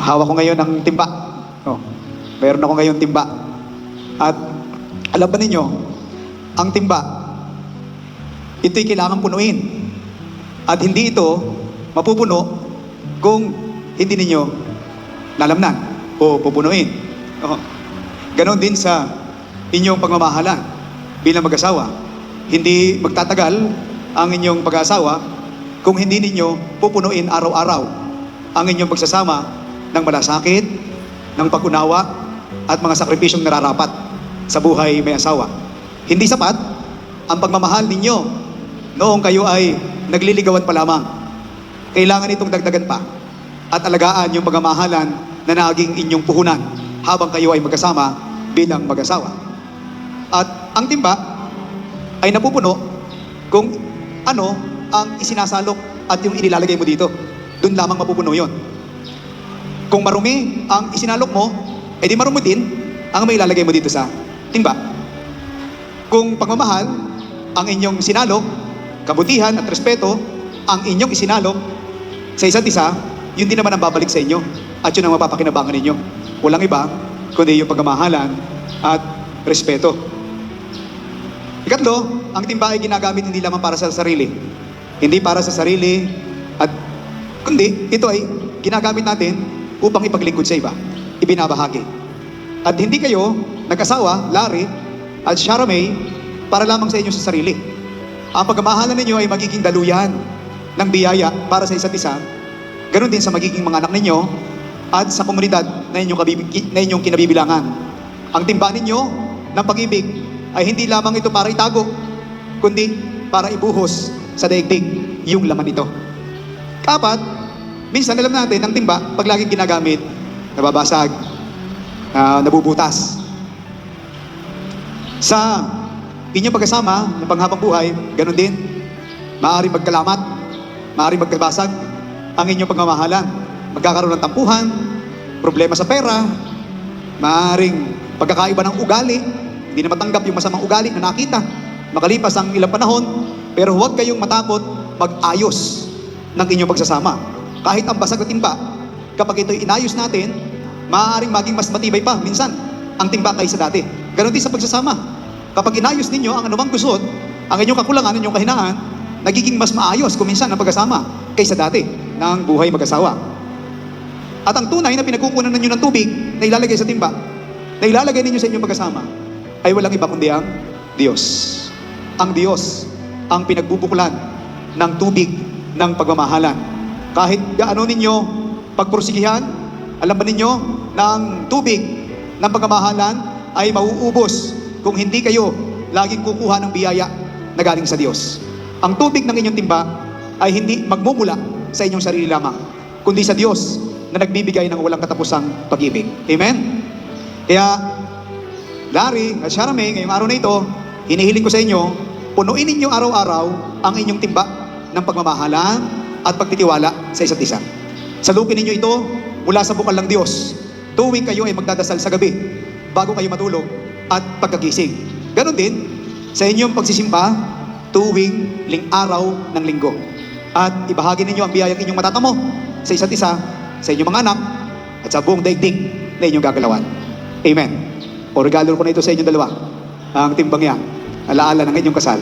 Hawak ko ngayon ng timba. Oh, meron ako ngayon timba. At alam ba ninyo, ang timba, ito'y kailangan punuin. At hindi ito mapupuno kung hindi ninyo lalamnan o pupunuin. Oh. Ganon din sa inyong pagmamahalan bilang mag-asawa. Hindi magtatagal ang inyong pag-aasawa kung hindi ninyo pupunuin araw-araw ang inyong pagsasama ng malasakit, ng pag-unawa, at mga sakripisyong nararapat sa buhay may asawa. Hindi sapat ang pagmamahal ninyo noong kayo ay nagliligawan pa lamang. Kailangan itong dagdagan pa at alagaan yung pagmamahalan na naging inyong puhunan habang kayo ay magkasama bilang mag-asawa. At ang timba ay napupuno kung ano ang isinasalok at yung inilalagay mo dito. Doon lamang mapupuno yon. Kung marumi ang isinalok mo, edi marumi din ang may ilalagay mo dito sa timba. Kung pagmamahal ang inyong sinalok, kabutihan at respeto ang inyong isinalok sa isa't isa, yun din naman ang babalik sa inyo at yun ang mapapakinabangan ninyo. Walang iba kundi yung pagmamahalan at respeto. Ikatlo, ang timba ay ginagamit hindi lamang para sa sarili. Hindi para sa sarili at kundi ito ay ginagamit natin upang ipaglingkod sa iba, ibinabahagi. At hindi kayo nag-asawa, Larry at Shara May, para lamang sa inyo sa sarili. Ang pagmamahalan ninyo ay magiging daluyan ng biyaya para sa isa't isa. Ganon din sa magiging mga anak ninyo at sa komunidad na inyong kinabibilangan. Ang timba ninyo ng pag-ibig ay hindi lamang ito para itago, kundi para ibuhos sa daigdig yung laman nito. Kapat, minsan alam natin, ang timba, pag laging ginagamit, nababasag, nabubutas. Sa inyong pagkasama ng panghabang buhay, ganun din. Maaaring magkalamat, maaaring magkabasag ang inyong pagmamahalan. Magkakaroon ng tampuhan, problema sa pera, maaaring pagkakaiba ng ugali, hindi na matanggap yung masamang ugali na nakita. Makalipas ang ilang panahon, pero huwag kayong matakot mag-ayos ng inyong pagsasama. Kahit ang basag na timba, kapag ito'y inayos natin, maaaring maging mas matibay pa minsan ang timba kaysa dati. Ganon din sa pagsasama. Kapag inayos ninyo ang anumang gusot, ang inyong kakulangan, ang inyong kahinaan, nagiging mas maayos kung minsan ang pagkasama kaysa dati ng buhay mag-asawa. At ang tunay na pinagkukunan ninyo ng tubig na ilalagay sa timba, na ilalagay ninyo sa inyong pagkasama, ay walang iba kundi ang Diyos. Ang Diyos ang pinagbubukulan ng tubig ng pagmamahalan. Kahit gaano ninyo pagpursigihan, alam ba ninyo na ang tubig ng pagmamahalan ay mauubos kung hindi kayo laging kukuha ng biyaya na galing sa Diyos. Ang tubig ng inyong timba ay hindi magmumula sa inyong sarili lamang, kundi sa Diyos na nagbibigay ng walang katapusang pag-ibig. Amen? Kaya, Larry at Shara May, ngayong araw na ito, hinihiling ko sa inyo, punuin ninyo araw-araw ang inyong timba ng pagmamahalan at pagtitiwala sa isa't isa. Salupin ninyo ito mula sa bukal ng Diyos. Tuwing kayo ay magdadasal sa gabi, bago kayo matulog at pagkagising. Ganon din sa inyong pagsisimba tuwing araw ng linggo. At ibahagi ninyo ang biyayang inyong matatamo sa isa't isa, sa inyong mga anak, at sa buong daigdig na inyong gagalawan. Amen. O regalo ko na ito sa inyong dalawa, ang timbang yan, alaala ng inyong kasal.